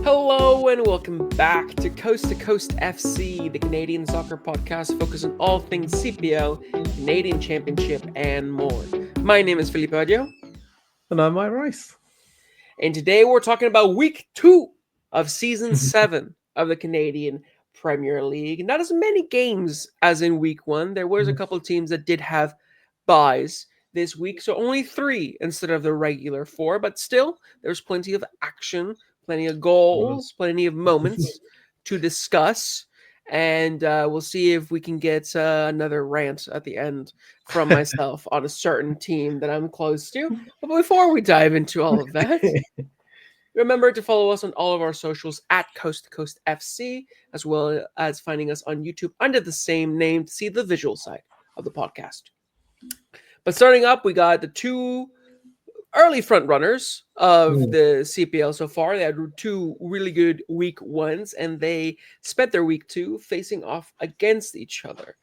Hello and welcome back to Coast FC, the Canadian soccer podcast focused on all things CPL, Canadian Championship, and more. My name is Felipe and And I'm Mike Rice. And today we're talking about week 2 of season 7 of the Canadian Premier League. Not as many games as in week 1. There was a couple of teams that did have buys this week, so only 3 instead of the regular 4, but still there's plenty of action, plenty of goals, plenty of moments to discuss, and we'll see if we can get another rant at the end from myself on a certain team that I'm close to. But before we dive into all of that, remember to follow us on all of our socials at Coast to Coast FC, as well as finding us on YouTube under the same name to see the visual side of the podcast. But starting up, we got the 2 early front runners of the CPL so far. They had 2 really good week 1s, and they spent their week 2 facing off against each other.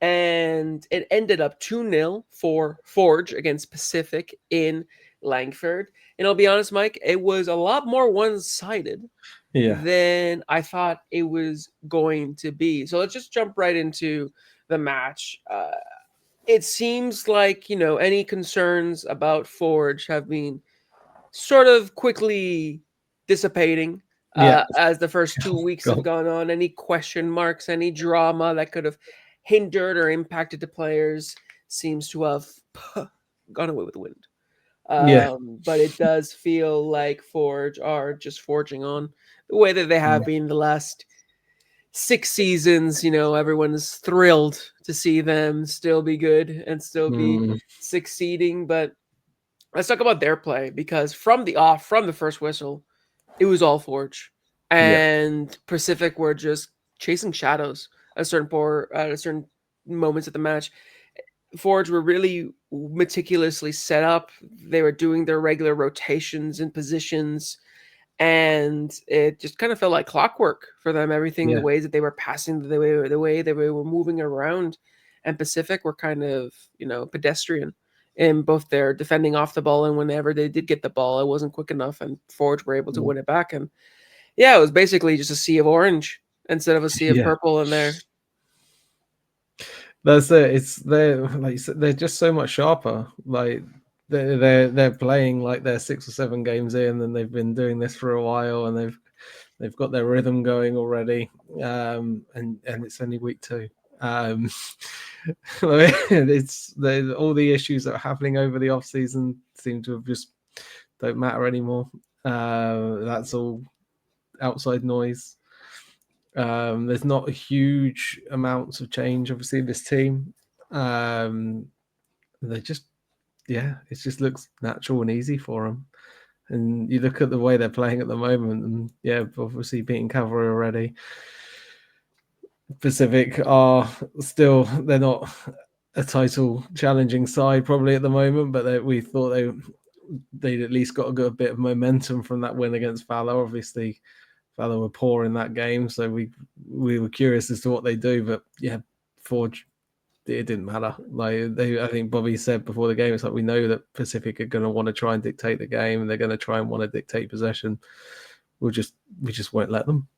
And it ended up 2-0 for Forge against Pacific in Langford. And I'll be honest, Mike, it was a lot more one-sided than I thought it was going to be. So let's just jump right into the match. It seems like, any concerns about Forge have been sort of quickly dissipating as the first 2 weeks have gone on. Any question marks, any drama that could have hindered or impacted the players seems to have gone away with the wind. But it does feel like Forge are just forging on the way that they have been the last 6 seasons. Everyone's thrilled to see them still be good and still be succeeding. But let's talk about their play, because from the first whistle, it was all Forge, and Pacific were just chasing shadows at certain moments of the match. Forge were really meticulously set up. They were doing their regular rotations and positions, and it just kind of felt like clockwork for them. Everything, the ways that they were passing, the way they were moving around, and Pacific were kind of, pedestrian in both their defending off the ball, and whenever they did get the ball, it wasn't quick enough, and Forge were able to win it back. And it was basically just a sea of orange instead of a sea of purple in there. That's it. It's they're just so much sharper. Like they're playing like they're 6 or 7 games in, and they've been doing this for a while, and they've got their rhythm going already. And it's only week 2. It's all the issues that are happening over the off season seem to have just don't matter anymore. That's all outside noise. There's not a huge amounts of change, obviously, in this team. They just, it just looks natural and easy for them. And you look at the way they're playing at the moment, and obviously beating Cavalry already. Pacific are still, they're not a title challenging side probably at the moment, but we thought they'd at least got a good bit of momentum from that win against Valor. Obviously, Valor were poor in that game, so we were curious as to what they do. But Forge, it didn't matter. I think Bobby said before the game, it's like we know that Pacific are going to want to try and dictate the game, and they're going to try and want to dictate possession. We just won't let them.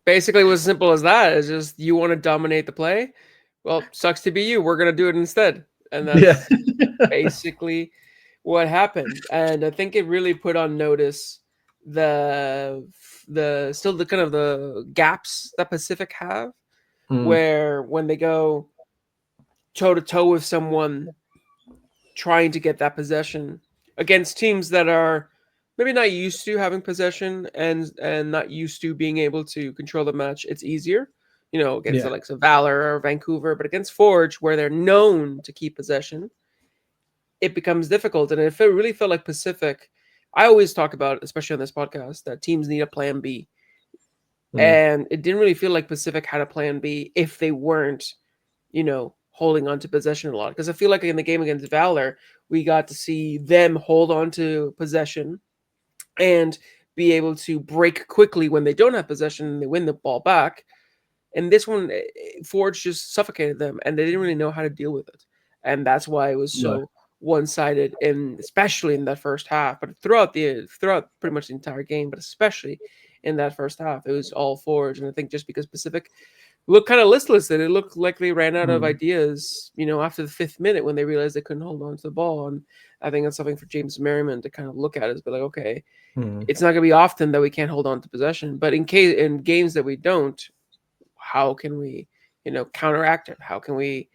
Basically, it was as simple as that. It's just, you want to dominate the play. Well, sucks to be you. We're going to do it instead, and that's basically what happened. And I think it really put on notice the kind of the gaps that Pacific have, where when they go toe to toe with someone trying to get that possession against teams that are maybe not used to having possession and not used to being able to control the match, it's easier, against the likes of Valor or Vancouver. But against Forge, where they're known to keep possession, it becomes difficult. And it really felt like Pacific, I always talk about, especially on this podcast, that teams need a plan B. And it didn't really feel like Pacific had a plan B if they weren't, holding on to possession a lot. Because I feel like in the game against Valor, we got to see them hold on to possession and be able to break quickly when they don't have possession and they win the ball back. And this one, Forge just suffocated them, and they didn't really know how to deal with it. And that's why it was so one-sided, and especially in that first half, but throughout pretty much the entire game, but especially in that first half, it was all Forge. And I think just because Pacific looked kind of listless, and it looked like they ran out of ideas, after the 5th minute when they realized they couldn't hold on to the ball. And I think that's something for James Merriman to kind of look at, is be like, okay, it's not going to be often that we can't hold on to possession, but in games that we don't, how can we, counteract it? How can we,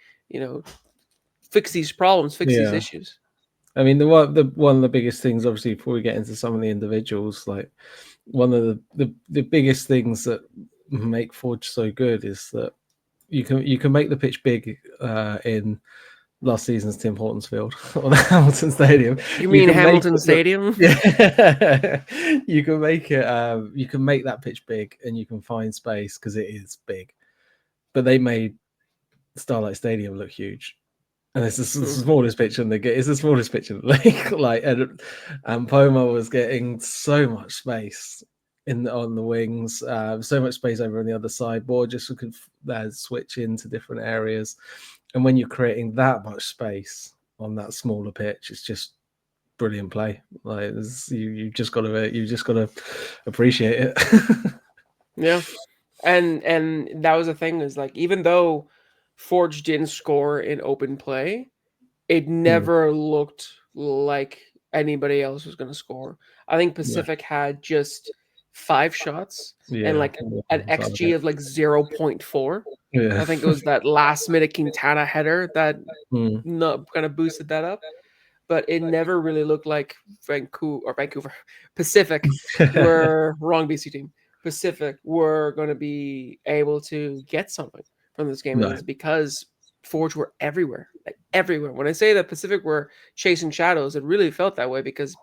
fix these problems, fix these Yeah. issues? I mean, one of the biggest things, obviously, before we get into some of the individuals, like one of the biggest things that make Forge so good is that you can make the pitch big in last season's Tim Hortons Field or the Hamilton Stadium. You You mean can make Hamilton it look, Stadium? yeah, you can make it. You can make that pitch big, and you can find space because it is big. But they made Starlight Stadium look huge. And it's the smallest pitch in the game. It's the smallest pitch in the league. Like, and Poma was getting so much space on the wings, so much space over on the other side. Borges could switch into different areas, and when you're creating that much space on that smaller pitch, it's just brilliant play. Like, you just got to appreciate it. Yeah. And that was the thing, is like, even though Forge didn't score in open play, it never looked like anybody else was going to score. I think Pacific had just 5 shots and like an XG of like 0.4. Yeah. I think it was that last minute Quintana header that kind of boosted that up. But it never really looked like Vancouver Pacific were wrong BC team. Pacific were going to be able to get something from this game, and No. it's because Forge were everywhere, like everywhere. When I say that Pacific were chasing shadows, it really felt that way because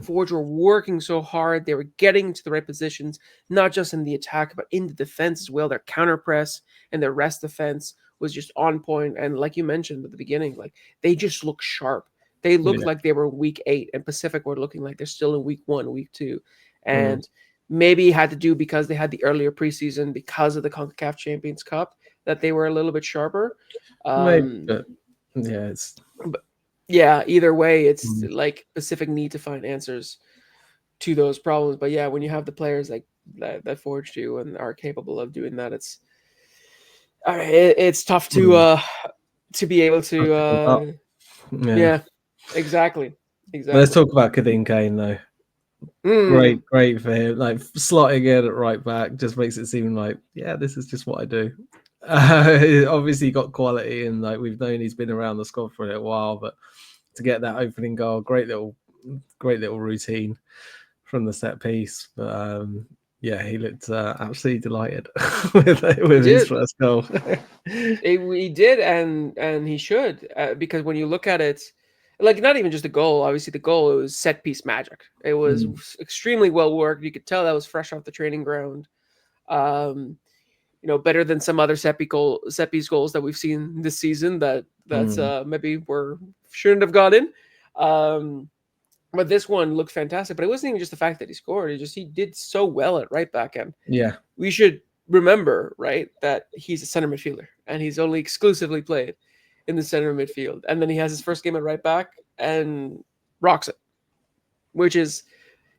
Forge were working so hard. They were getting to the right positions, not just in the attack, but in the defense as well. Their counter press and their rest defense was just on point. And like you mentioned at the beginning, like they just look sharp. They looked like they were week 8, and Pacific were looking like they're still in week 1, week 2. And maybe it had to do because they had the earlier preseason because of the CONCACAF Champions Cup that they were a little bit sharper. Maybe, but either way, it's like Pacific need to find answers to those problems. But yeah, when you have the players like that Forge do and are capable of doing that, it's tough to be able to yeah. Exactly. Let's talk about Kadeen Kane though. Great for him. Like, slotting in at right back just makes it seem like, yeah, this is just what I do. Obviously got quality, and like we've known he's been around the squad for a little while, but to get that opening goal, great little routine from the set piece. But yeah, he looked absolutely delighted with his first goal. He did, and he should, because when you look at it, like, not even just the goal. Obviously, the goal, it was set piece magic. It was extremely well worked. You could tell that was fresh off the training ground. Better than some other set piece goals that we've seen this season that's maybe shouldn't have got in. But this one looked fantastic. But it wasn't even just the fact that he scored. He did so well at right back end. Yeah, we should remember, right, that he's a center midfielder and he's only exclusively played in the center midfield. And then he has his first game at right back and rocks it, which is,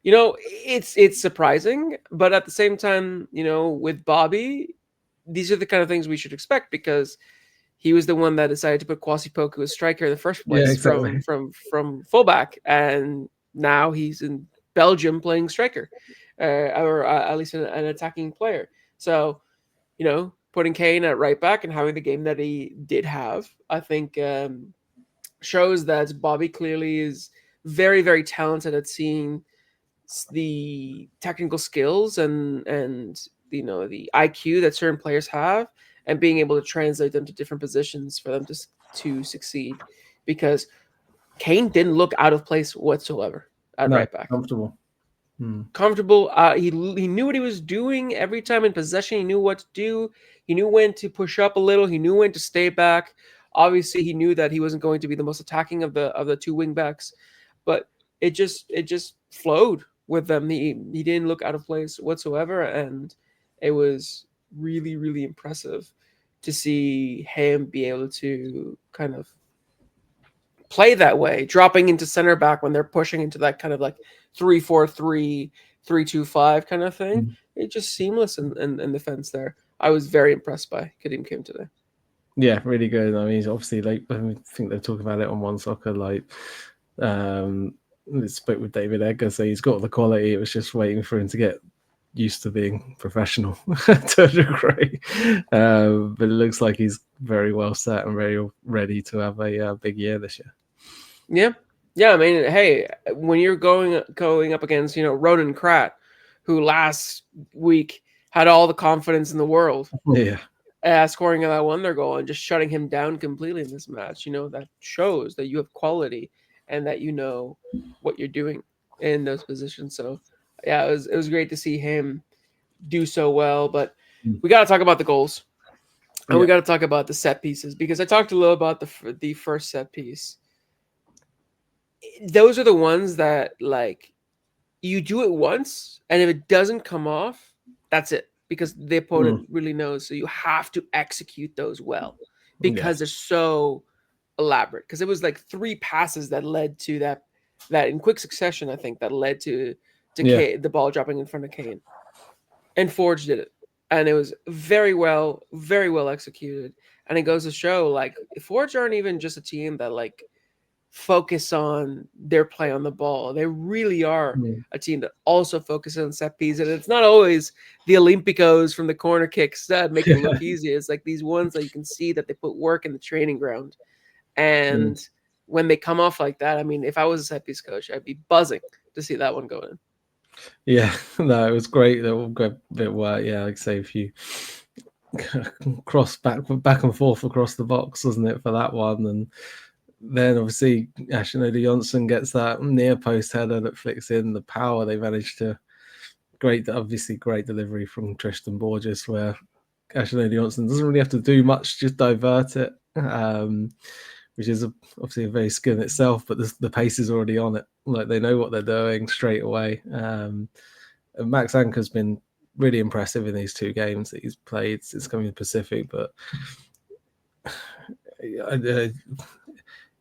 it's surprising. But at the same time, with Bobby, these are the kind of things we should expect, because he was the one that decided to put Kwasi Poku as striker in the first place, from fullback, and now he's in Belgium playing striker, or at least an attacking player. So, putting Kane at right back and having the game that he did have, I think, shows that Bobby clearly is very, very talented at seeing the technical skills and the IQ that certain players have, and being able to translate them to different positions for them to succeed. Because Kane didn't look out of place whatsoever at right back. Comfortable. He knew what he was doing every time in possession. He knew what to do. He knew when to push up a little. He knew when to stay back. Obviously, he knew that he wasn't going to be the most attacking of the two wing backs, but it just flowed with them. He didn't look out of place whatsoever, and it was really, really impressive to see him be able to kind of play that way, dropping into center back when they're pushing into that kind of like 3-4-3, 3-2-5 kind of thing. It's just seamless in defense there. I was very impressed by Kadeem Kim today. Yeah, really good. I mean, obviously, like I think they're talking about it on One Soccer. Like, spoke with David Edgar, so he's got the quality. It was just waiting for him to get used to being professional to a degree. But it looks like he's very well set and very ready to have a big year this year. Yeah. I mean, hey, when you're going up against Ronan Krat, who last week had all the confidence in the world, scoring that wonder goal and just shutting him down completely in this match, that shows that you have quality and that you know what you're doing in those positions. So yeah, it was great to see him do so well. But we got to talk about the goals, and we got to talk about the set pieces, because I talked a little about the first set piece. Those are the ones that, like, you do it once, and if it doesn't come off, that's it, because the opponent really knows. So you have to execute those well, because they're so elaborate. Because it was like 3 passes that led to that in quick succession, I think, that led to the ball dropping in front of Kane. And Forge did it. And it was very well executed. And it goes to show, like, Forge aren't even just a team that, like, focus on their play on the ball. They really are a team that also focuses on set pieces. And it's not always the Olympicos from the corner kicks that make it look easy. It's like these ones that you can see that they put work in the training ground. And when they come off like that, I mean, if I was a set piece coach, I'd be buzzing to see that one go in. Yeah, no, it was great. That will go a bit wide. Yeah, like I say, if you cross back and forth across the box, wasn't it, for that one? And then obviously Ashnodi Johnson gets that near post header that flicks in. The power they managed to great delivery from Tristan Borges, where Ashnodi Johnson doesn't really have to do much, just divert it, which is obviously a very skill in itself. But the pace is already on it. Like, they know what they're doing straight away. And Max Anker's been really impressive in these 2 games that he's played. It's coming to Pacific, but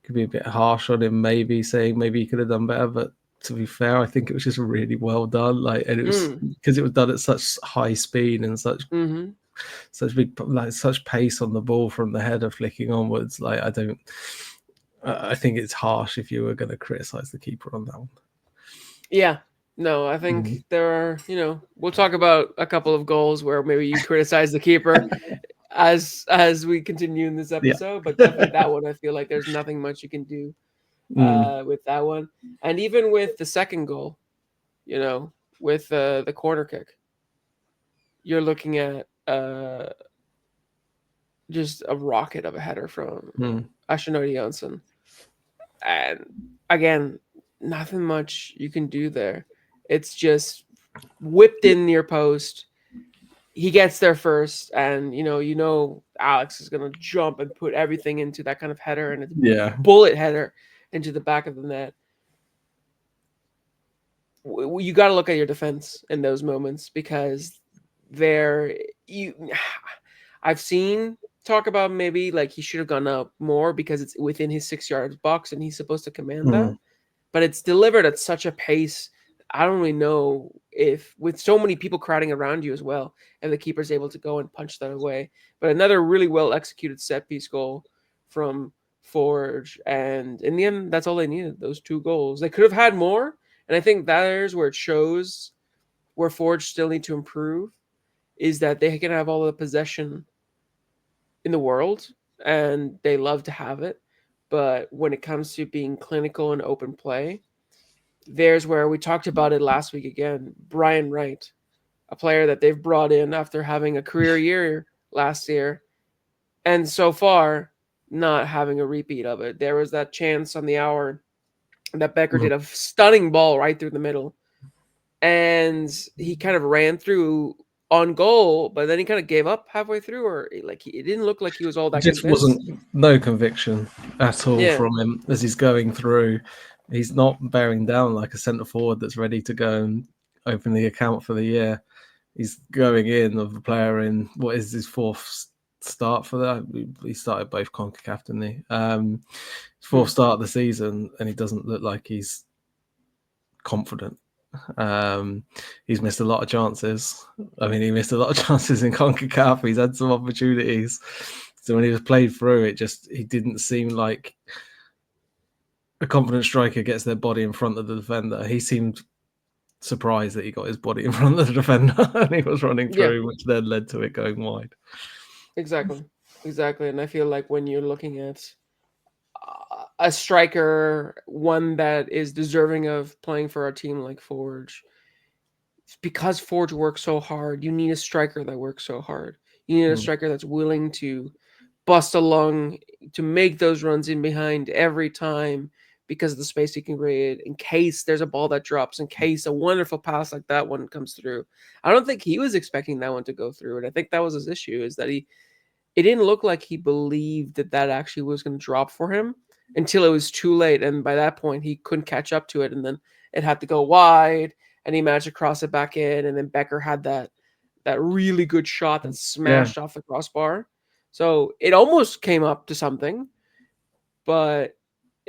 could be a bit harsh on him, maybe saying maybe he could have done better. But to be fair, I think it was just really well done. Like, and it was because it was done at such high speed and such big, like, such pace on the ball from the header flicking onwards. Like, I think it's harsh if you were going to criticize the keeper on that one. Yeah. No, I think there are, we'll talk about a couple of goals where maybe you criticize the keeper as we continue in this episode, but definitely that one, I feel like there's nothing much you can do with that one. And even with the second goal, with the corner kick, you're looking at just a rocket of a header from Ashnodi Johnson. And again, nothing much you can do there. It's just whipped in near post. He gets there first, and Alex is gonna jump and put everything into that kind of header, and it's bullet header into the back of the net. You got to look at your defense in those moments, because I've seen talk about maybe like he should have gone up more because it's within his 6 yards box and he's supposed to command that, but it's delivered at such a pace. I don't really know if, with so many people crowding around you as well, and the keeper's able to go and punch that away. But another really well executed set piece goal from Forge, and in the end, that's all they needed. Those 2 goals. They could have had more, and I think that is where it shows where Forge still need to improve, is that they can have all the possession in the world and they love to have it, but when it comes to being clinical and open play, there's where we talked about it last week again. Brian Wright, a player that they've brought in after having a career year last year, and so far not having a repeat of it. There was that chance on the hour that Becker did a stunning ball right through the middle, and he kind of ran through on goal, but then he kind of gave up halfway through, or like it didn't look like he was all that Just convinced. wasn't no conviction at all from him as he's going through. He's not bearing down like a centre forward that's ready to go and open the account for the year. He's going in of the player in what is his 4th start for that. He started both CONCACAF, didn't he? fourth start of the season, and he doesn't look like he's confident. He's missed a lot of chances. I mean, he missed a lot of chances in CONCACAF. He's had some opportunities. So when he was played through, he didn't seem like a confident striker gets their body in front of the defender. He seemed surprised that he got his body in front of the defender and he was running through, which then led to it going wide. Exactly. And I feel like when you're looking at a striker, one that is deserving of playing for a team like Forge, because Forge works so hard, you need a striker that works so hard. You need a striker that's willing to bust along to make those runs in behind every time because of the space he can create in case there's a ball that drops, in case a wonderful pass like that one comes through. I don't think he was expecting that one to go through, and I think that was his issue, is that it didn't look like he believed that actually was going to drop for him until it was too late, and by that point he couldn't catch up to it, and then it had to go wide, and he managed to cross it back in, and then Becker had that really good shot that smashed off the crossbar. So it almost came up to something, but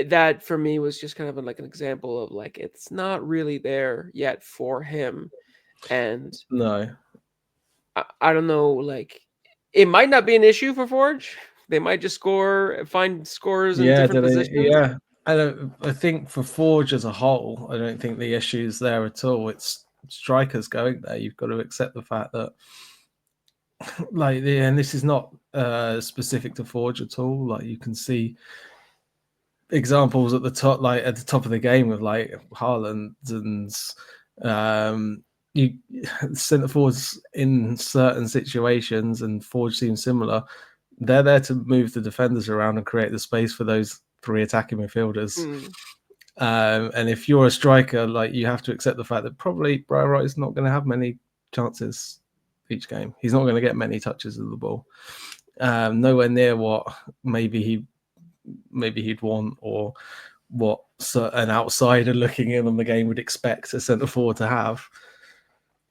that for me was just kind of like an example of like it's not really there yet for him. And no, I don't know, like it might not be an issue for Forge. They might just find scores in different positions. Yeah. I think for Forge as a whole, I don't think the issue's there at all. It's strikers going there. You've got to accept the fact that and this is not specific to Forge at all. Like you can see examples at the top, like at the top of the game with like Haaland and you centre forwards in certain situations, and Forge seems similar. They're there to move the defenders around and create the space for those three attacking midfielders. And if you're a striker, like you have to accept the fact that probably Brian Wright is not going to have many chances each game. He's not going to get many touches of the ball. Nowhere near what maybe he'd want, or what an outsider looking in on the game would expect a centre forward to have.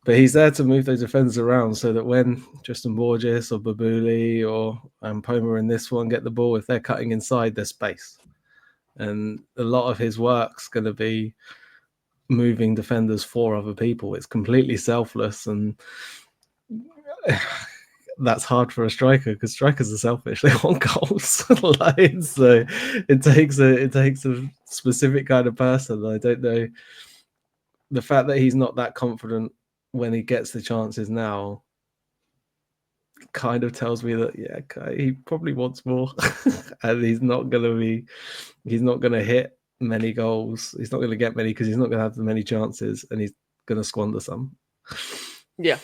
But he's there to move those defenders around so that when Tristan Borges or Babuli or Poma in this one get the ball, if they're cutting inside, there's space. And a lot of his work's going to be moving defenders for other people. It's completely selfless, and that's hard for a striker because strikers are selfish. They want goals. So it takes a specific kind of person. I don't know. The fact that he's not that confident when he gets the chances now kind of tells me that he probably wants more, and he's not going to hit many goals. He's not going to get many because he's not going to have many chances, and he's going to squander some. Yeah.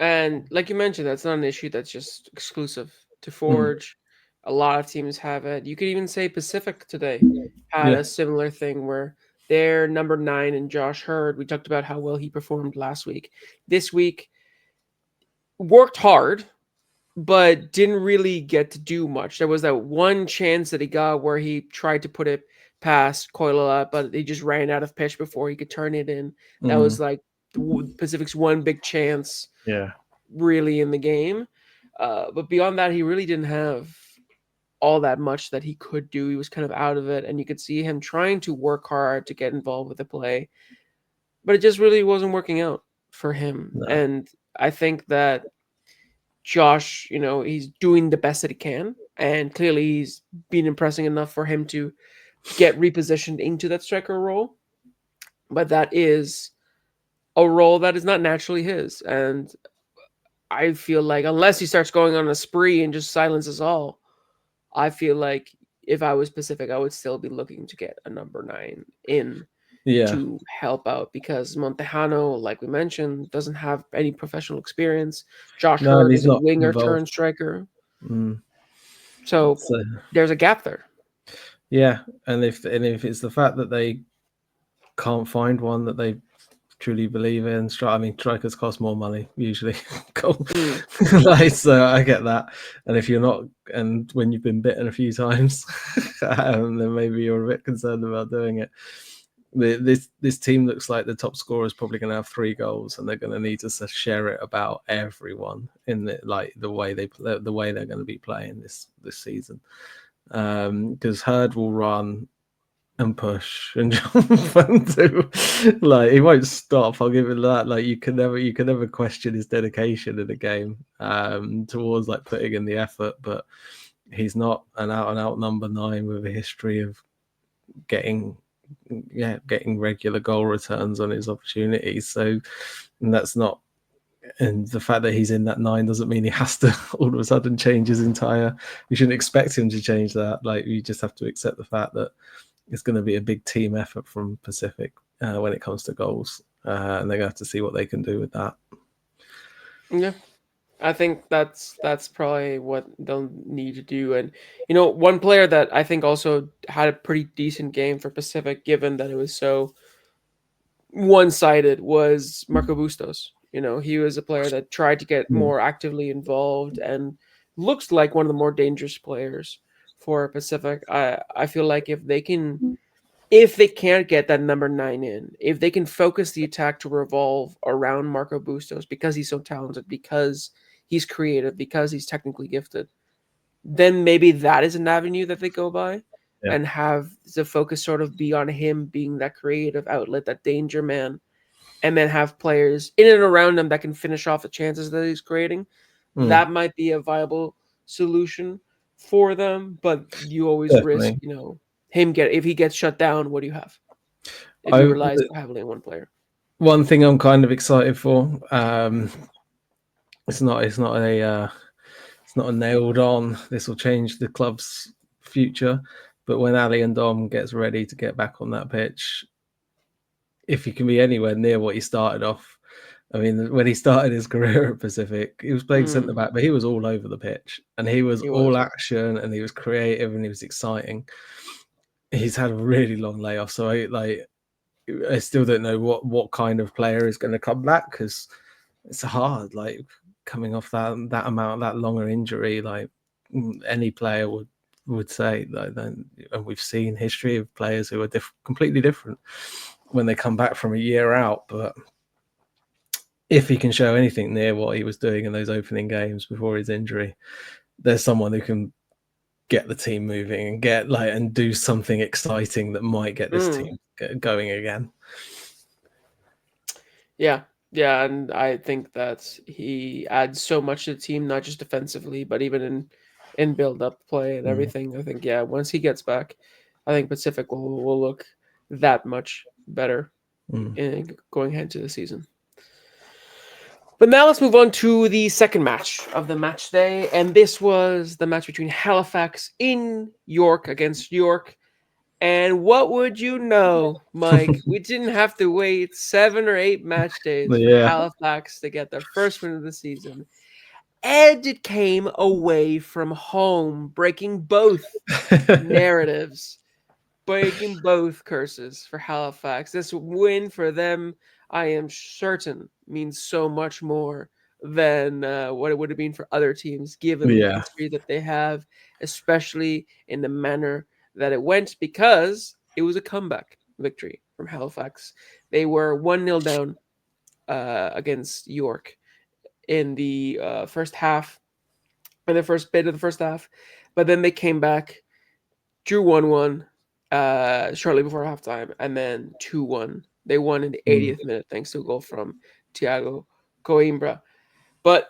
And like you mentioned, that's not an issue that's just exclusive to Forge. A lot of teams have it. You could even say Pacific today had a similar thing where their number 9 and Josh Hurd, we talked about how well he performed last week. This week, worked hard, but didn't really get to do much. There was that one chance that he got where he tried to put it past Koilala, but he just ran out of pitch before he could turn it in. That was like Pacific's one big chance really in the game. But beyond that, he really didn't have all that much that he could do. He was kind of out of it, and you could see him trying to work hard to get involved with the play, but it just really wasn't working out for him. No. And I think that Josh, he's doing the best that he can, and clearly he's been impressing enough for him to get repositioned into that striker role. But that is a role that is not naturally his, and I feel like unless he starts going on a spree and just silences all, I feel like if I was Pacific, I would still be looking to get a number 9 in to help out, because Montejano, like we mentioned, doesn't have any professional experience. Josh Hurd is a winger turned striker. So there's a gap there. Yeah, and if it's the fact that they can't find one that they truly believe in, I mean, strikers cost more money usually. Cool. So I get that. And if you're not, and when you've been bitten a few times, then maybe you're a bit concerned about doing it. This team looks like the top scorer is probably going to have 3 goals, and they're going to need to share it about everyone in the way they're going to be playing this season. because Hurd will run and push and jump and do, like, he won't stop. I'll give it that. Like, you can never question his dedication in the game towards like putting in the effort, but he's not an out and out number 9 with a history of getting regular goal returns on his opportunities. So, and that's not, and the fact that he's in that 9 doesn't mean he has to all of a sudden change his entire. You shouldn't expect him to change that. Like, you just have to accept the fact that it's going to be a big team effort from Pacific when it comes to goals, and they're going to have to see what they can do with that. Yeah, I think that's probably what they'll need to do. And one player that I think also had a pretty decent game for Pacific, given that it was so one-sided, was Marco Bustos. He was a player that tried to get more actively involved and looks like one of the more dangerous players for Pacific. I feel like if they can't get that number 9 in, if they can focus the attack to revolve around Marco Bustos because he's so talented, because he's creative, because he's technically gifted, then maybe that is an avenue that they go by and have the focus sort of be on him being that creative outlet, that danger man, and then have players in and around him that can finish off the chances that he's creating. That might be a viable solution for them, but you always risk, Definitely. if he gets shut down, what do you have? If he relies so heavily on one player. One thing I'm kind of excited for, it's not a nailed on, this will change the club's future, but when Ali and Dom gets ready to get back on that pitch, if he can be anywhere near what he started off. I mean, when he started his career at Pacific, he was playing centre back, but he was all over the pitch, and he was all action, and he was creative, and he was exciting. He's had a really long layoff, so I still don't know what kind of player is going to come back, because it's hard. Like, coming off that longer injury, like any player would say, like, and we've seen history of players who are completely different when they come back from a year out. But if he can show anything near what he was doing in those opening games before his injury, there's someone who can get the team moving and and do something exciting that might get this team going again. Yeah, and I think that he adds so much to the team, not just defensively, but even in build-up play and everything. I think, once he gets back, I think Pacific will look that much better in going ahead to the season. But now let's move on to the second match of the match day, and this was the match between Halifax in York against York. And what would you know, Mike? We didn't have to wait 7 or 8 match days for Halifax to get their first win of the season. And it came away from home, breaking both narratives, breaking both curses for Halifax. This win for them, I am certain, means so much more than what it would have been for other teams, given the history that they have, especially in the manner that it went, because it was a comeback victory from Halifax. They were 1-0 down against York in the first half, in the first bit of the first half, but then they came back, drew 1-1 shortly before halftime, and then 2-1. They won in the 80th minute thanks to a goal from Thiago Coimbra. But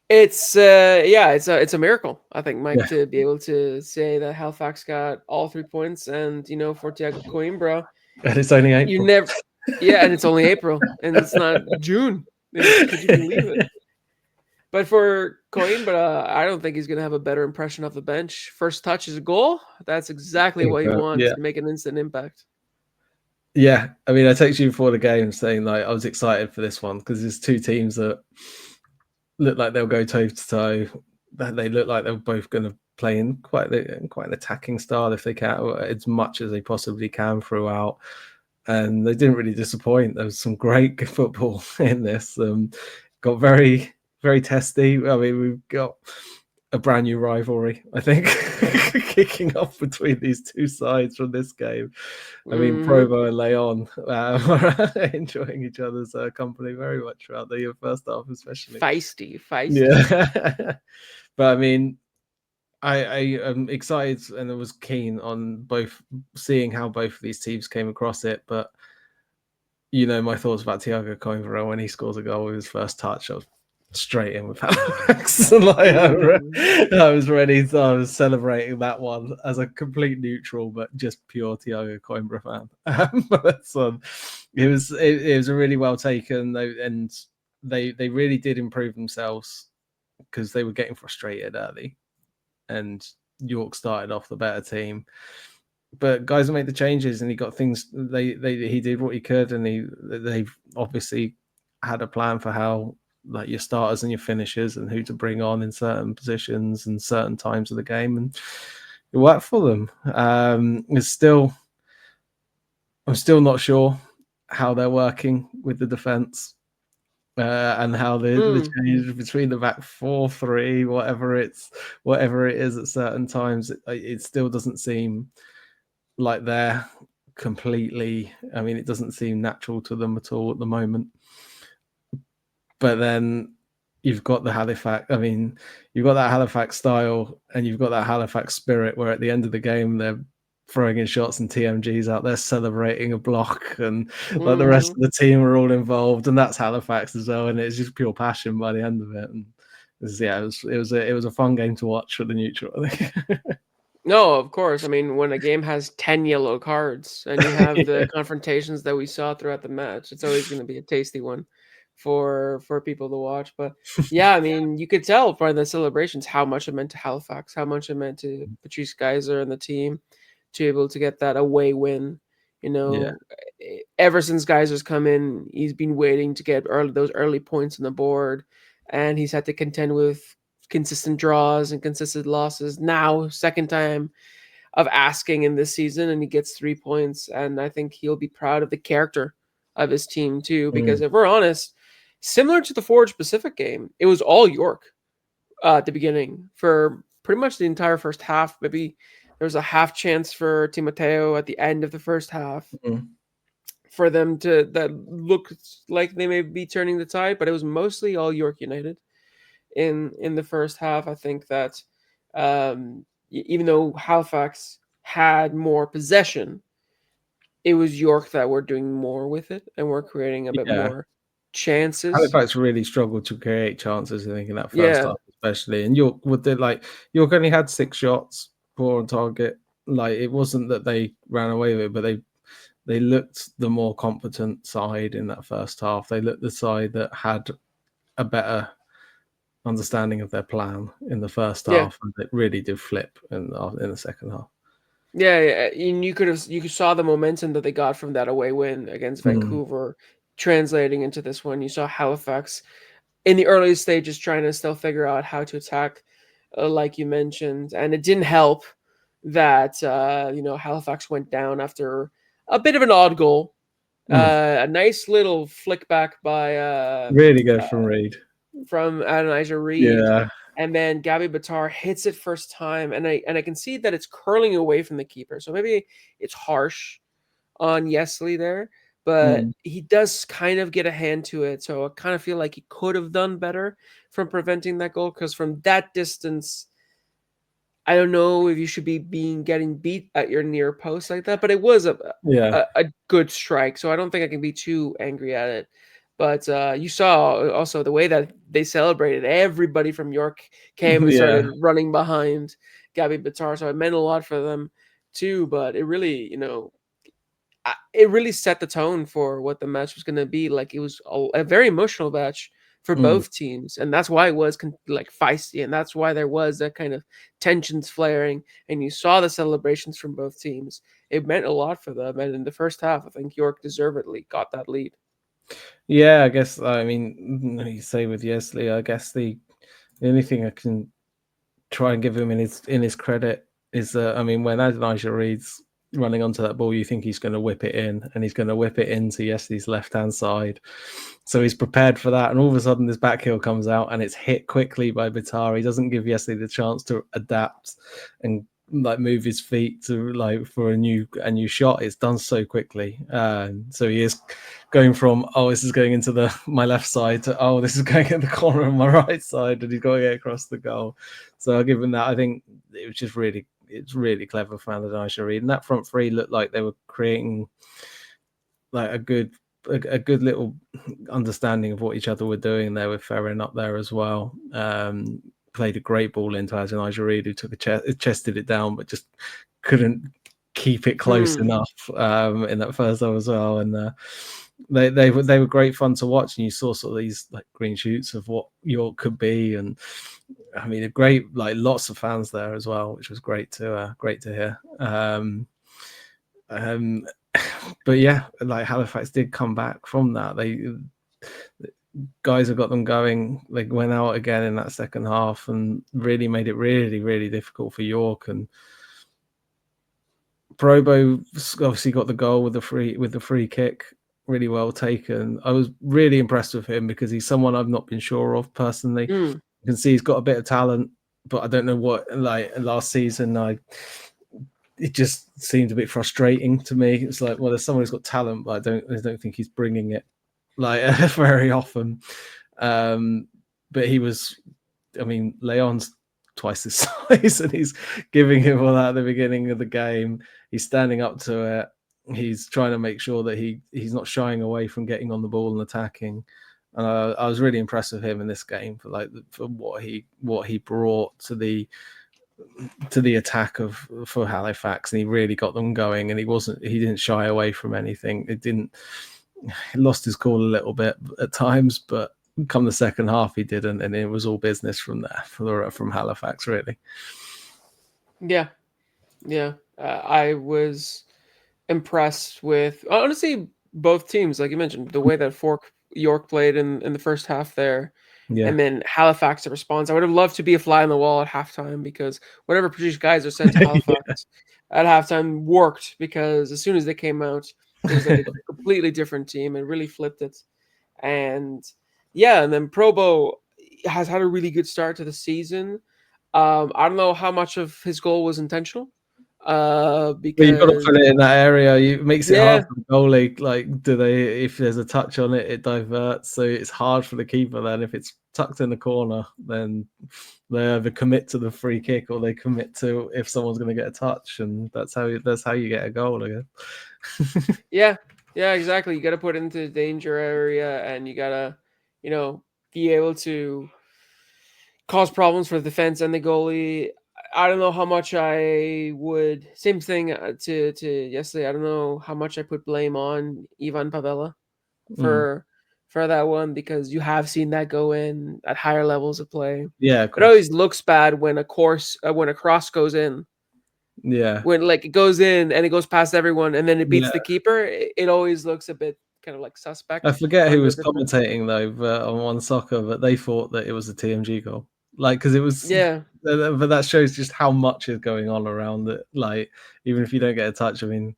it's a miracle, I think, Mike, to be able to say that Halifax got all 3 points, and for Thiago Coimbra, and it's only April. And it's only April, and it's not June. Could you believe it? But for Coimbra, I don't think he's going to have a better impression off the bench. First touch is a goal. That's exactly what he wants to make an instant impact. Yeah, I mean, I texted you before the game saying, like, I was excited for this one because there's two teams that look like they'll go toe to toe. They look like they're both going to play in quite an attacking style if they can, as much as they possibly can throughout. And they didn't really disappoint. There was some great football in this. Got very, very testy. I mean, we've got a brand new rivalry, I think, kicking off between these two sides from this game. I mean, Provo and Leon are enjoying each other's company very much throughout the first half, especially. Feisty. Yeah. But I mean, I am excited and I was keen on both seeing how both of these teams came across it, but my thoughts about Thiago Coimbra when he scores a goal with his first touch. I was straight in with Halifax. I was ready. I was celebrating that one as a complete neutral, but just pure Thiago Coimbra fan. It was a really well taken, and they really did improve themselves because they were getting frustrated early, and York started off the better team. But guys made the changes, and he got things. He did what he could, and they've obviously had a plan for how, like, your starters and your finishers and who to bring on in certain positions and certain times of the game, and it worked for them. I'm still not sure how they're working with the defense. And how the change between the back 4-3, whatever it is at certain times, it still doesn't seem like they're completely. I mean, it doesn't seem natural to them at all at the moment. But then you've got the Halifax. I mean, you've got that Halifax style, and you've got that Halifax spirit, where at the end of the game they're throwing in shots and TMGs out there, celebrating a block, and like the rest of the team are all involved, and that's Halifax as well. And it's just pure passion by the end of it. And it was a fun game to watch for the neutral, I think. No, of course. I mean, when a game has 10 yellow cards and you have the confrontations that we saw throughout the match, it's always going to be a tasty one for people to watch. But yeah, I mean, you could tell by the celebrations how much it meant to Halifax, how much it meant to Patrice Geyser and the team to be able to get that away win. Yeah. Ever since Geyser's come in, he's been waiting to get those early points on the board, and he's had to contend with consistent draws and consistent losses. Now, second time of asking in this season, and he gets 3 points. And I think he'll be proud of the character of his team too, because if we're honest, similar to the Forge Pacific game, it was all York at the beginning for pretty much the entire first half. Maybe there was a half chance for Timoteo at the end of the first half for them that looked like they may be turning the tide, but it was mostly all York United in the first half. I think that even though Halifax had more possession, it was York that were doing more with it and were creating a bit more chances. Halifax really struggled to create chances, I think, in that first Yeah. half, especially. And York York only had 6 shots, 4 on target. Like, it wasn't that they ran away with it, but they looked the more competent side in that first half. They looked the side that had a better understanding of their plan in the first half, and it really did flip in the second half. Yeah, and you saw the momentum that they got from that away win against Vancouver translating into this one. You saw Halifax in the early stages trying to still figure out how to attack, like you mentioned, and it didn't help that Halifax went down after a bit of an odd goal, a nice little flick back by really good from Reed. From Adonijah Reed. Yeah. And then Gabby Batar hits it first time, and I can see that it's curling away from the keeper. So maybe it's harsh on Yesley there, but he does kind of get a hand to it. So I kind of feel like he could have done better from preventing that goal, because from that distance, I don't know if you should be getting beat at your near post like that, but it was a good strike. So I don't think I can be too angry at it. But you saw also the way that they celebrated. Everybody from York came and started running behind Gabby Batar. So it meant a lot for them too. But it really, it really set the tone for what the match was going to be. Like, it was a very emotional match for both teams, and that's why it was like feisty, and that's why there was that kind of tensions flaring. And you saw the celebrations from both teams. It meant a lot for them. And in the first half, I think York deservedly got that lead. Yeah, I guess. I mean, you say with Yesley, I guess the only thing I can try and give him in his credit is that, I mean, when Adonijah Reed's running onto that ball, you think he's going to whip it in, and he's going to whip it into Yesley's left-hand side. So he's prepared for that, and all of a sudden this back heel comes out, and it's hit quickly by Batar. He doesn't give Yesley the chance to adapt and like move his feet to like for a new shot. It's done so quickly. So he is going from, oh, this is going into my left side to, oh, this is going in the corner on my right side, and he's going to get across the goal. So I'll give him that. I think it was just it's really clever from Allardyce. And that front three looked like they were creating like a good little understanding of what each other were doing there, with Ferrin up there as well. Played a great ball into Atletico, who took chested it down, but just couldn't keep it close enough in that first half as well. And they were great fun to watch, and you saw sort of these like green shoots of what York could be. And I mean, a great, like, lots of fans there as well, which was great to hear. But yeah, like Halifax did come back from that. Guys have got them going. They went out again in that second half and really made it really, really difficult for York. And Probo obviously got the goal with the free kick, really well taken. I was really impressed with him because he's someone I've not been sure of personally. You can see he's got a bit of talent, but I don't know what. Like last season, it just seemed a bit frustrating to me. It's like, well, there's someone who's got talent, but I don't think he's bringing it like very often. But he was, I mean, Leon's twice his size, and he's giving him all that at the beginning of the game. He's standing up to it. He's trying to make sure that he's not shying away from getting on the ball and attacking. And I was really impressed with him in this game for what he brought to the attack for Halifax, and he really got them going. And he didn't shy away from anything. He lost his cool a little bit at times, but come the second half he didn't, and it was all business from there from Halifax, really. Yeah. I was impressed with, honestly, both teams. Like you mentioned, the way that York played in the first half there. Yeah. And then Halifax response. I would have loved to be a fly on the wall at halftime, because whatever British guys are sent to Halifax at halftime worked, because as soon as they came out, it was like a completely different team and really flipped it. And yeah, and then Probo has had a really good start to the season. I don't know how much of his goal was intentional. But you've got to Because put it in that area. It makes it hard yeah, for the goalie. Like, if there's a touch on it, it diverts. So it's hard for the keeper then. If it's tucked in the corner, then they either commit to the free kick or they commit to if someone's going to get a touch, and that's how you get a goal, I guess. yeah, exactly. You got to put it into the danger area, and you gotta, be able to cause problems for the defense and the goalie. I don't know how much I would. Same thing to yesterday. I don't know how much I put blame on Ivan Pavella for that one, because you have seen that go in at higher levels of play. Yeah, of It course. always looks bad when a cross goes in. Yeah. When like it goes in and it goes past everyone and then it beats Yeah. the keeper, it always looks a bit kind of like suspect. I forget who Under was different. commentating though, on One Soccer, but they thought that it was a TMG goal. Like, because it was, Yeah, but that shows just how much is going on around it. Like, even if you don't get a touch, I mean,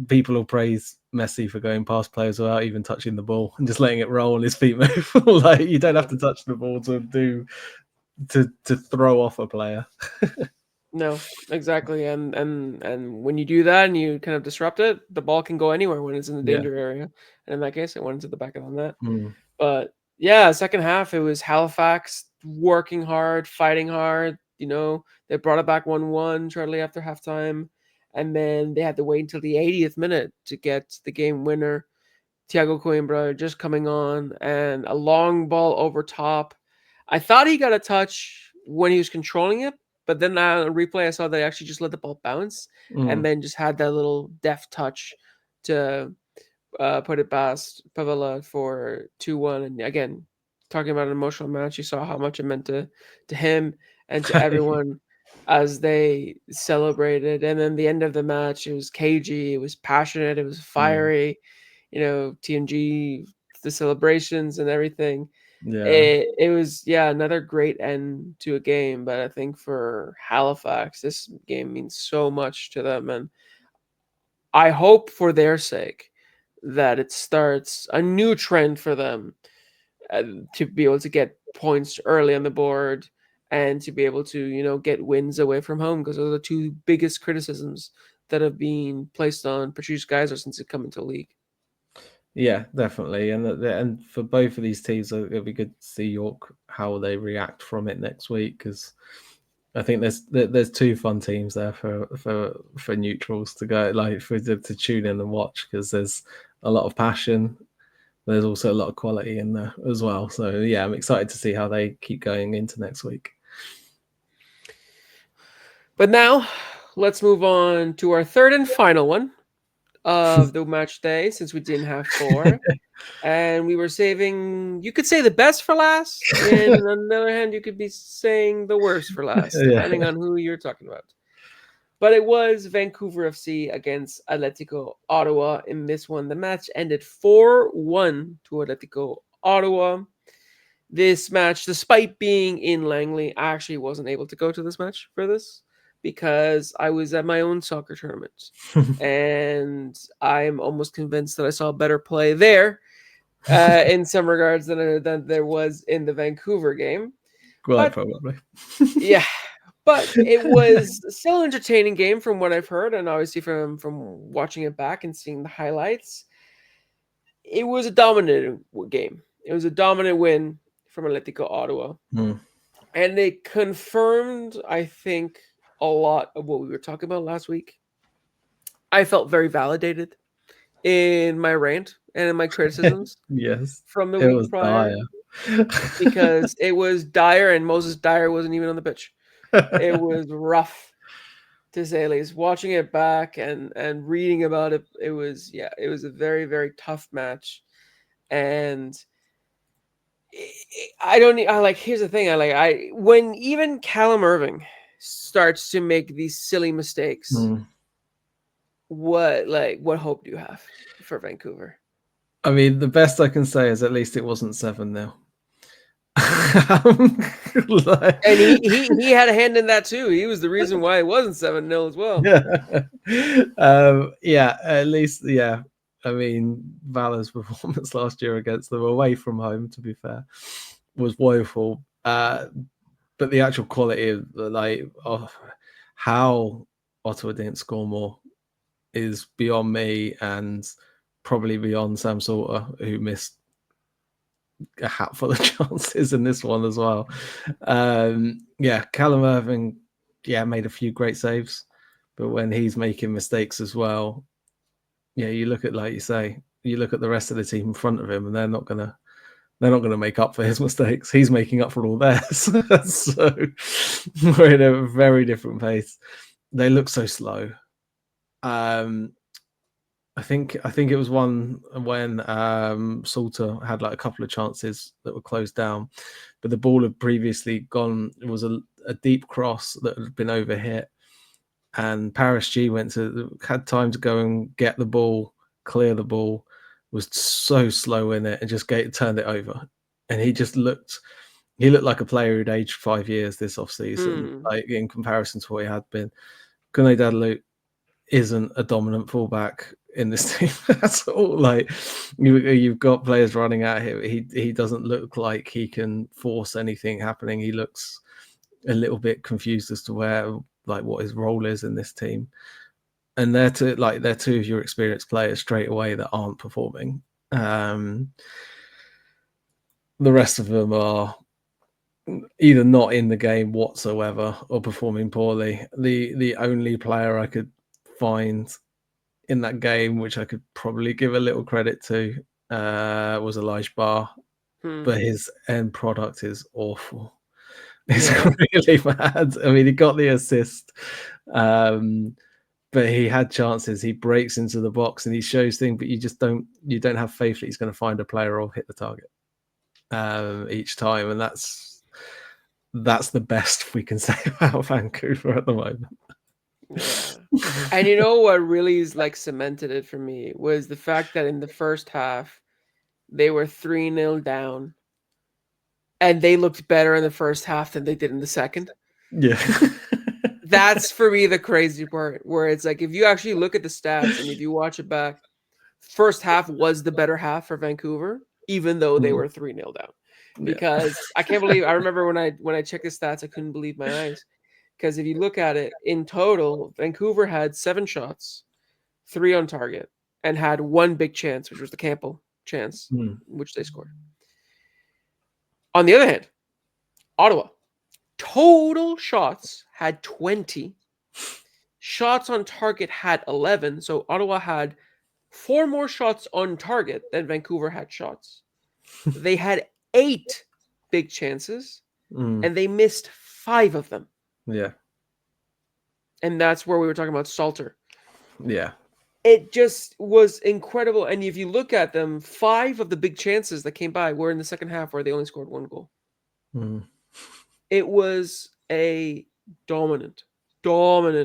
people will praise Messi for going past players without even touching the ball and just letting it roll and his feet move. Like, you don't have to touch the ball to throw off a player. no, exactly. And when you do that and you kind of disrupt it, the ball can go anywhere when it's in the Yeah. danger area. And in that case, it went into the back of the net. Mm. But yeah, second half it was Halifax working hard, fighting hard. They brought it back 1-1 shortly after halftime, and then they had to wait until the 80th minute to get the game winner. Thiago Coimbra just coming on, and a long ball over top. I thought he got a touch when he was controlling it, but then on replay I saw they actually just let the ball bounce and Mm. then just had that little deft touch to put it past Pavella for 2-1. And again, talking about an emotional match, you saw how much it meant to him and to everyone as they celebrated. And then the end of the match, it was cagey, it was passionate, it was Mm. fiery. TNG, the celebrations and everything. Yeah. It was, yeah, another great end to a game. But I think for Halifax, this game means so much to them, and I hope for their sake that it starts a new trend for them, to be able to get points early on the board and to be able to get wins away from home, because those are the two biggest criticisms that have been placed on Patrice Geyser since it come into the league. Yeah, definitely, and for both of these teams, it'll be good to see York how they react from it next week, because I think there's two fun teams there for neutrals to go, like to tune in and watch, because there's a lot of passion. There's also a lot of quality in there as well. So yeah, I'm excited to see how they keep going into next week. But now, let's move on to our third and final one of the match day, since we didn't have four. And we were saving, you could say, the best for last. And on the other hand, you could be saying the worst for last, depending on who you're talking about. But it was Vancouver FC against Atletico Ottawa. In this one, the match ended 4-1 to Atletico Ottawa. This match, despite being in Langley, I actually wasn't able to go to this match for this, because I was at my own soccer tournament. And I'm almost convinced that I saw better play there in some regards than there was in the Vancouver game. Quite probably. Yeah, but it was still an entertaining game from what I've heard, and obviously from watching it back and seeing the highlights. It was a dominant game. It was a dominant win from Atletico Ottawa. And it confirmed, I think, a lot of what we were talking about last week. I felt very validated in my rant and in my criticisms Yes, from the it week was prior. dire. Because it was dire, and Moses Dyer wasn't even on the pitch. It was rough, to say the least. Watching it back and reading about it, it was a very, very tough match. And here's the thing, when even Callum Irving starts to make these silly mistakes, what hope do you have for Vancouver? I mean, the best I can say is at least it wasn't 7-0. And he had a hand in that too. He was the reason why it wasn't 7-0 as well. Yeah, at least, yeah. I mean, Valor's performance last year against them away from home, to be fair, was woeful. But the actual quality of how Ottawa didn't score more is beyond me, and probably beyond Sam Salter, who missed a hatful of chances in this one as well. Yeah, Callum Irving, made a few great saves, but when he's making mistakes as well, you look at, like you say, you look at the rest of the team in front of him, and they're not gonna make up for his mistakes. He's making up for all theirs. So we're in a very different pace. They look so slow. I think it was one when Salter had like a couple of chances that were closed down, but the ball had previously gone. It was a deep cross that had been overhit, and Paris G had time to go and get the ball, clear the ball, was so slow in it, and just turned it over. And he looked like a player who'd aged 5 years this offseason, like in comparison to what he had been. Gunnar Dadalute isn't a dominant fullback in this team at all. Like you've got players running at him. He doesn't look like he can force anything happening. He looks a little bit confused as to what his role is in this team. And they're two of your experienced players straight away that aren't performing. The rest of them are either not in the game whatsoever or performing poorly. The only player I could find in that game, which I could probably give a little credit to, was Elijah Barr, but his end product is awful. It's really bad. I mean, he got the assist, but he had chances. He breaks into the box and he shows things, but you don't have faith that he's going to find a player or hit the target each time, and that's the best we can say about Vancouver at the moment. Yeah. And you know what really is cemented it for me was the fact that in the first half they were 3-0 down, and they looked better in the first half than they did in the second. Yeah. That's for me the crazy part, where it's like if you actually look at the stats and if you watch it back, first half was the better half for Vancouver, even though they were 3-0 down. Yeah. because I can't believe I remember when I checked the stats, I couldn't believe my eyes. Because if you look at it in total, Vancouver had 7 shots, 3 on target, and had 1 big chance, which was the Campbell chance, Mm. which they scored. On the other hand, Ottawa, total shots had 20. Shots on target had 11. So Ottawa had 4 more shots on target than Vancouver had shots. They had 8 big chances, Mm. and they missed 5 of them. Yeah. And that's where we were talking about Salter. Yeah. It just was incredible. And if you look at them, 5 of the big chances that came by were in the second half where they only scored 1 goal. Mm. It was a dominant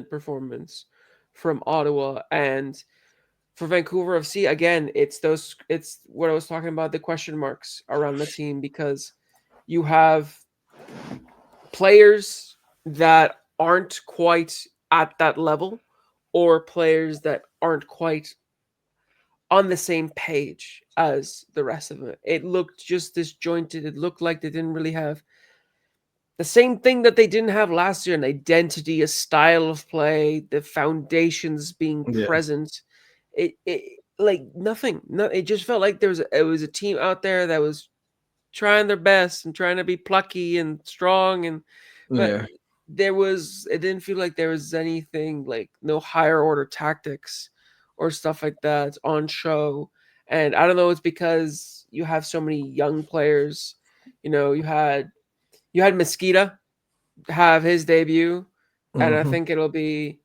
performance from Ottawa. And for Vancouver FC, again, it's what I was talking about, the question marks around the team, because you have players that aren't quite at that level, or players that aren't quite on the same page as the rest of them. It looked just disjointed. It looked like they didn't really have the same thing that they didn't have last year: an identity, a style of play, the foundations being Yeah. present. It like nothing. No, it just felt like it was a team out there that was trying their best and trying to be plucky and strong, and but Yeah. it didn't feel like there was anything, like no higher order tactics or stuff like that on show. And I don't know, it's because you have so many young players. You had Mosquita have his debut, and I Hmm. think it'll be,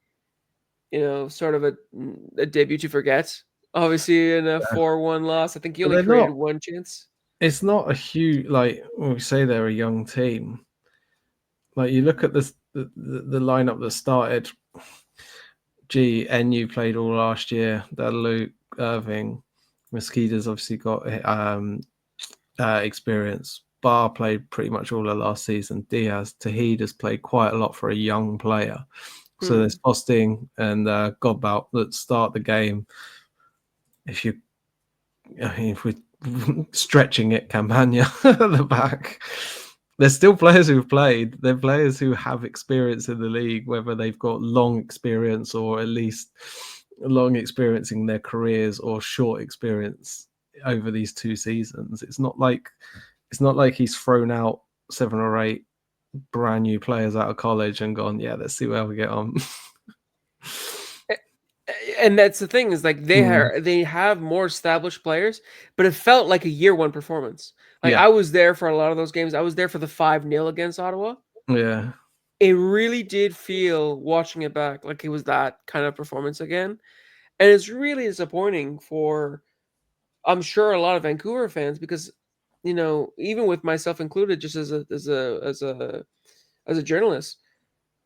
sort of a debut to forget. Obviously, in a 4-1 loss, I think he But only they're created not. 1 chance. It's not a huge, like when we say they're a young team. Like you look at the lineup that started. NU played all last year. That Luke Irving, Mosquito's obviously got experience. Barr played pretty much all of last season. Diaz, Tahid has played quite a lot for a young player. So there's Hmm. Posting and Godbout that start the game. If we're stretching it, Campagna at the back. There's still players who've played. They're players who have experience in the league, whether they've got long experience or at least long experience in their careers or short experience over these 2 seasons. It's not like he's thrown out 7 or 8 brand new players out of college and gone, yeah, let's see where we get on. And that's the thing, is like Mm, they have more established players, but it felt like a year 1 performance. Like, yeah, I was there for a lot of those games. I was there for the 5-0 against Ottawa. yeah, It really did feel, watching it back, like it was that kind of performance again. And it's really disappointing for, I'm sure, a lot of Vancouver fans, because even with myself included, just as a journalist,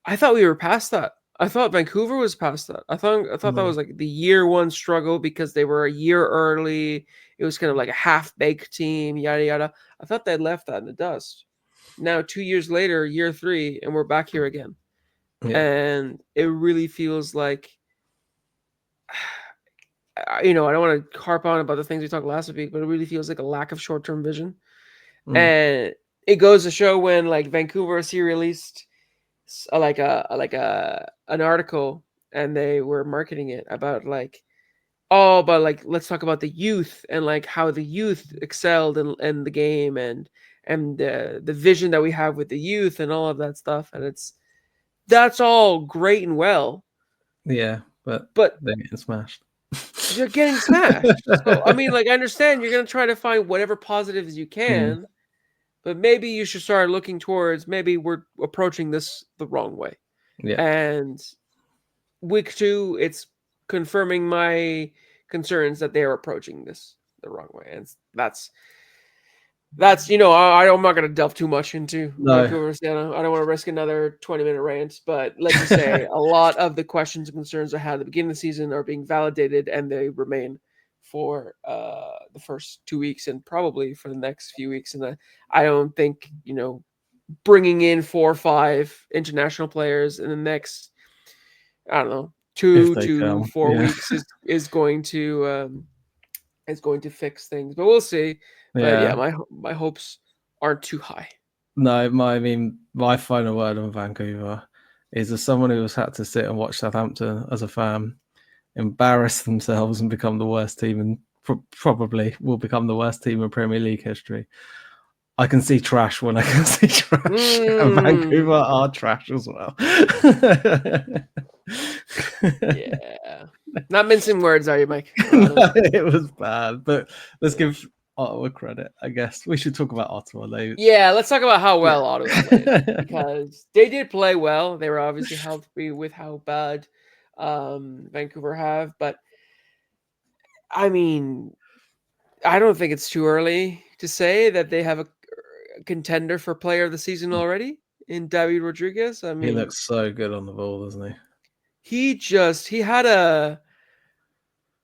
I thought we were past that. I thought Vancouver was past that. I thought that mm, was like the year 1 struggle, because they were a year early. It was kind of like a half baked team, yada yada. I thought they left that in the dust. Now 2 years later, year 3, and we're back here again. yeah, And it really feels like, I don't want to harp on about the things we talked last week, but it really feels like a lack of short term vision. mm, And it goes to show, when like Vancouver SC released an article, and they were marketing it about like, oh, but like, let's talk about the youth, and like how the youth excelled in the game, and the vision that we have with the youth and all of that stuff. And that's all great and well, yeah, but but they're getting smashed. they're getting smashed. So I mean, like, I understand you're gonna try to find whatever positives you Mm, can, but maybe you should start looking towards, maybe we're approaching this the wrong way. yeah, And week 2, it's confirming my concerns that they are approaching this the wrong way. And that's I'm not going to delve too much into no, Vancouver. I don't want to risk another 20-minute rant, but let's just say a lot of the questions and concerns I had at the beginning of the season are being validated, and they remain for the first 2 weeks, and probably for the next few weeks. And I don't think bringing in 4 or 5 international players in the next, I don't know, if 2 they to come, 4 yeah, weeks is going to fix things, but we'll see. But yeah, yeah, my hopes aren't too high. No, my final word on Vancouver is, as someone who has had to sit and watch Southampton as a fan embarrass themselves and become the worst team, and probably will become the worst team in Premier League history. I can see trash when I can see trash. And Vancouver are trash as well. Yeah. Not mincing words, are you, Mike? It was bad, but let's give Ottawa credit, I guess. We should talk about Ottawa. Let's talk about how well Ottawa played, because they did play well. They were obviously helped with how bad Vancouver have, but I mean, I don't think it's too early to say that they have a contender for player of the season already in David Rodriguez. I mean, he looks so good on the ball, doesn't he had a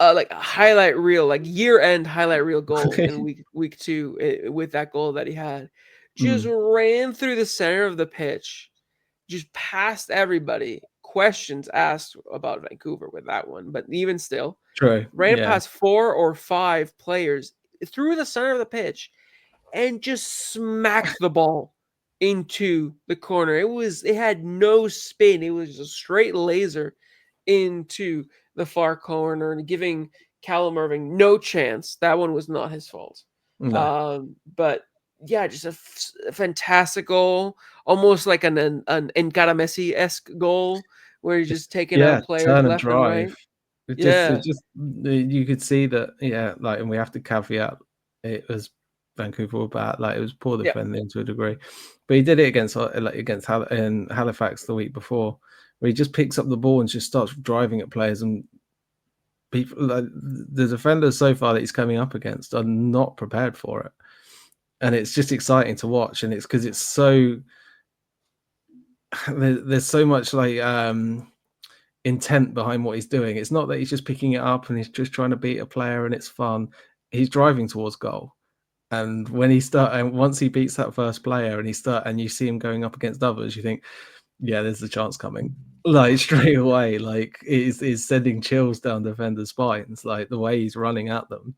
like a highlight reel, like year-end highlight reel goal in week 2 with that goal that he had. Just ran through the center of the pitch, just past everybody. Questions asked about Vancouver with that one, but even still, True. ran past 4 or 5 players through the center of the pitch and just smacked the ball into the corner. It had no spin. It was a straight laser into the far corner and giving Callum Irving no chance. That one was not his fault. No. But yeah, just a fantastic goal, almost like an Encara Messi-esque goal where he's just taking out players left and right. It just you could see that, and we have to caveat it was Vancouver were bad, it was poor defending to a degree, but he did it against Halifax the week before, where he just picks up the ball and just starts driving at players, and people, the defenders so far that he's coming up against are not prepared for it, and it's just exciting to watch, and it's because it's so there's so much intent behind what he's doing. It's not that he's just picking it up and he's just trying to beat a player and it's fun. He's driving towards goal. And when once he beats that first player and you see him going up against others, you think, yeah, there's a chance coming. Straight away, is sending chills down defenders' spines. The way he's running at them,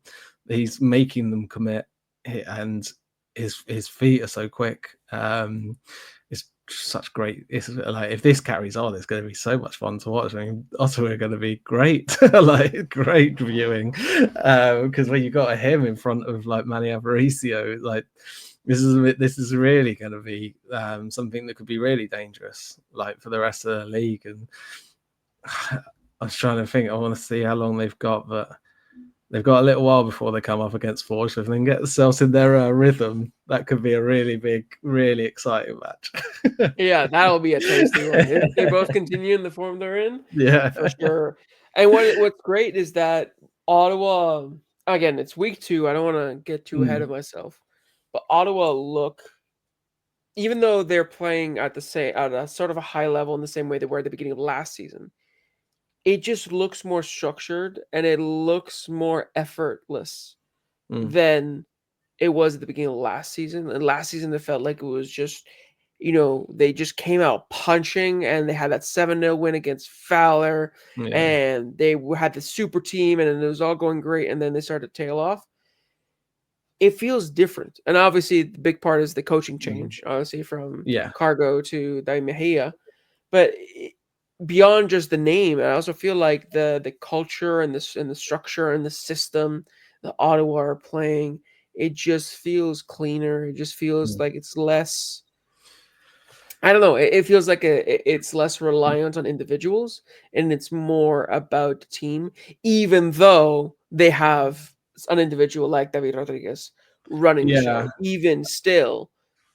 he's making them commit, and his feet are so quick. It's such great. It's if this carries on, it's going to be so much fun to watch. I mean, Ottawa are going to be great, great viewing, because when you got him in front of Manny Aparicio, this is really going to be something that could be really dangerous, for the rest of the league. And I was trying to think. I want to see how long they've got, but they've got a little while before they come up against Forge. If they can get themselves in their rhythm, that could be a really big, really exciting match. Yeah, that'll be a tasty one. If they both continue in the form they're in, for sure. And what's great is that Ottawa, again, it's week 2. I don't want to get too ahead of myself, but Ottawa even though they're playing at a sort of a high level in the same way they were at the beginning of last season, it just looks more structured and it looks more effortless than it was at the beginning of last season. And last season, it felt like it was just, they just came out punching, and they had that 7-0 win against Fowler, and they had the super team, and it was all going great, and then they started to tail off. It feels different. And obviously, the big part is the coaching change, obviously, from Cargo to Dai Mejia. But beyond just the name, I also feel like the culture and the structure and the system that Ottawa are playing, it just feels cleaner. It just feels like it's less. I don't know. It feels like it's less reliant on individuals, and it's more about the team. Even though they have an individual like David Rodriguez running the show, even still,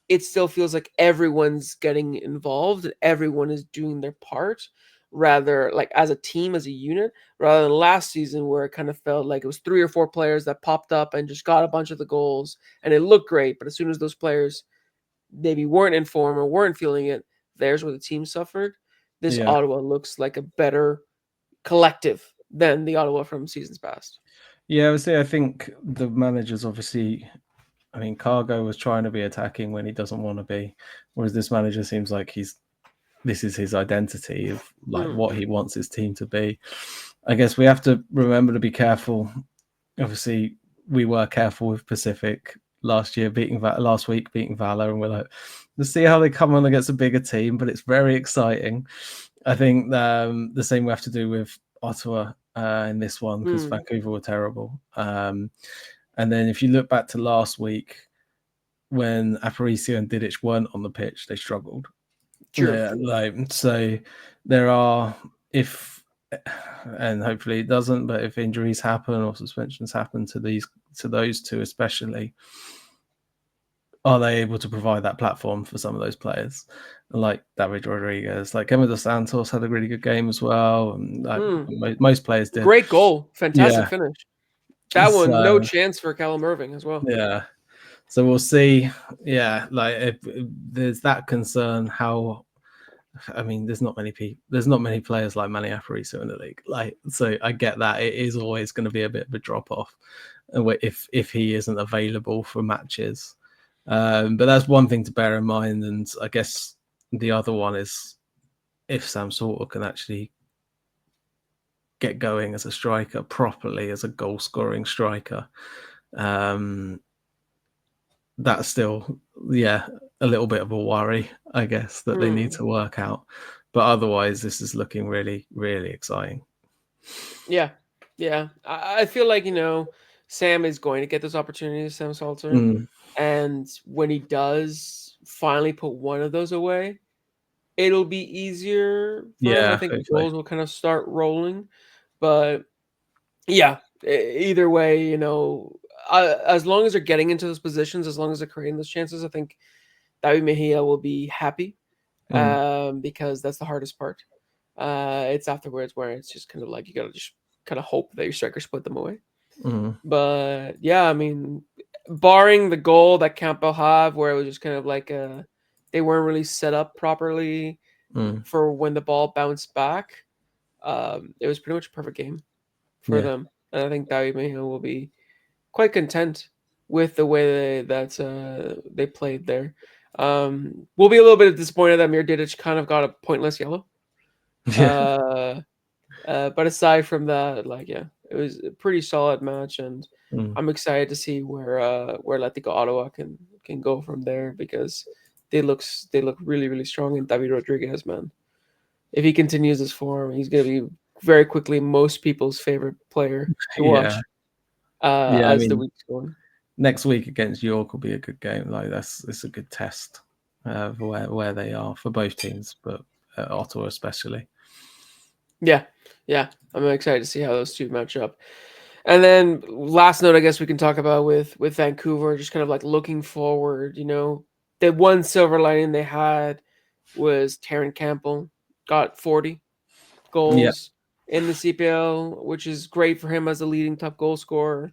it still feels like everyone's getting involved and everyone is doing their part, rather as a team, as a unit, rather than last season where it kind of felt like it was 3 or 4 players that popped up and just got a bunch of the goals and it looked great. But as soon as those players maybe weren't in form or weren't feeling it, there's where the team suffered. This Ottawa looks like a better collective than the Ottawa from seasons past. Yeah, I think the managers obviously, Cargo was trying to be attacking when he doesn't want to be, whereas this manager seems like this is his identity of what he wants his team to be. I guess we have to remember to be careful. Obviously, we were careful with Pacific last week beating Valor, and we're like, let's see how they come on against a bigger team. But it's very exciting. I think the same we have to do with Ottawa in this one, because Vancouver were terrible. And then if you look back to last week, when Aparicio and Didic weren't on the pitch, they struggled. True. Yeah, so there are, if, and hopefully it doesn't, but if injuries happen or suspensions happen to those two especially, are they able to provide that platform for some of those players? Like David Rodriguez, like Emma Dos Santos had a really good game as well, and most players did. Great goal, fantastic finish. That one, no chance for Callum Irving as well. Yeah, so we'll see. Yeah, like if there's that concern, I mean, there's not many players like Manny Aparicio in the league. Like, so I get that it is always going to be a bit of a drop off if he isn't available for matches. But that's one thing to bear in mind, and I guess the other one is if Sam Salter can actually get going as a striker properly, as a goal scoring striker. That's still, a little bit of a worry, I guess, that they need to work out. But otherwise, this is looking really, really exciting. Yeah. I feel like, Sam is going to get those opportunities, Sam Salter. And when he does finally put one of those away, it'll be easier for him. I think goals will kind of start rolling. But yeah, either way, as long as they're getting into those positions, as long as they're creating those chances, I think David Mejia will be happy, because that's the hardest part. It's afterwards where it's just kind of like you got to just kind of hope that your strikers put them away. But yeah, I mean, barring the goal that Campbell had, where it was just kind of like they weren't really set up properly for when the ball bounced back, it was pretty much a perfect game for them. And I think David Mejia will be quite content with the way they played there. We'll be a little bit disappointed that Mir Didic kind of got a pointless yellow. But aside from that, it was a pretty solid match, and I'm excited to see where Atletico Ottawa can go from there, because they look really, really strong. And David Rodriguez, man, if he continues this form, he's going to be very quickly most people's favorite player to watch. As the week's going. Next week against York will be a good game. Like it's a good test of where they are for both teams, but Ottawa especially. Yeah, I'm excited to see how those two match up. And then last note, I guess we can talk about with Vancouver, just kind of like looking forward. The one silver lining they had was Terran Campbell got 40 goals in the CPL, which is great for him as a leading top goal scorer.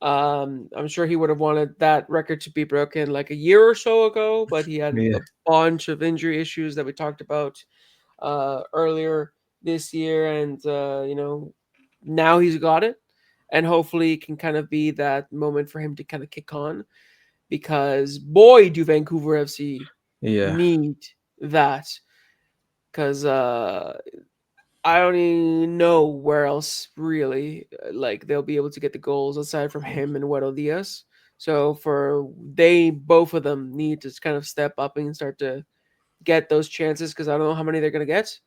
I'm sure he would have wanted that record to be broken like a year or so ago, but he had a bunch of injury issues that we talked about earlier this year, and now he's got it, and hopefully it can kind of be that moment for him to kind of kick on, because boy, do Vancouver FC need that, because I don't even know where else really like they'll be able to get the goals aside from him and Weddle Diaz. So both of them need to kind of step up and start to get those chances, because I don't know how many they're going to get,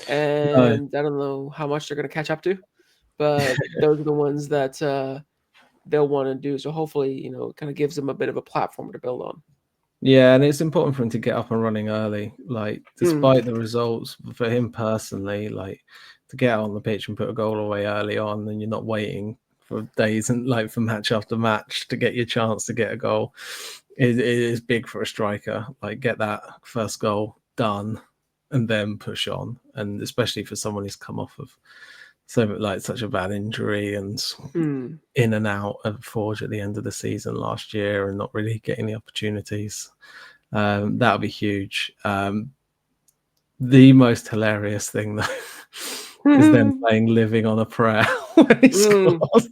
and I don't know how much they're going to catch up to, but those are the ones that they'll want to do. So hopefully, it kind of gives them a bit of a platform to build on. Yeah, and it's important for him to get up and running early. Like, despite the results, for him personally, like to get out on the pitch and put a goal away early on, and you're not waiting for days and like for match after match to get your chance to get a goal. It is big for a striker. Like, get that first goal done and then push on. And especially for someone who's come off of such a bad injury and in and out of Forge at the end of the season last year and not really getting the opportunities. That would be huge. The most hilarious thing though is them playing Living on a Prayer when he scores.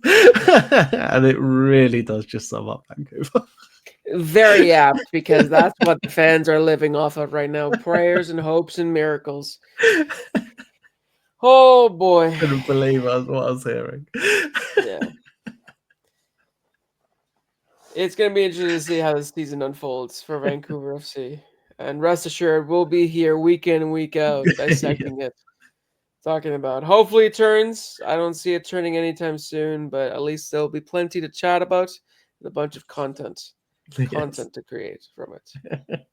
And it really does just sum up Vancouver. Very apt, because that's what the fans are living off of right now. Prayers and hopes and miracles. Oh boy. I couldn't believe what I was hearing. Yeah. It's going to be interesting to see how the season unfolds for Vancouver FC. And rest assured, we'll be here week in and week out dissecting it. Talking about. Hopefully it turns. I don't see it turning anytime soon, but at least there'll be plenty to chat about and a bunch of content to create from it.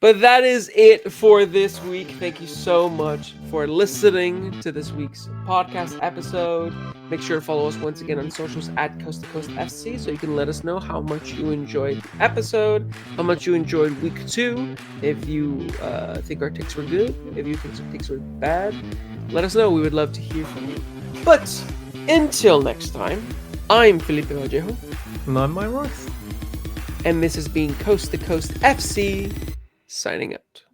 But that is it for this week. Thank you so much for listening to this week's podcast episode. Make sure to follow us once again on socials at Coast to Coast FC so you can let us know how much you enjoyed the episode, how much you enjoyed week 2. If you think our takes were good, if you think some takes were bad, let us know. We would love to hear from you. But until next time, I'm Felipe Vallejo. And I'm Mike Royce. And this has been Coast to Coast FC. Signing out.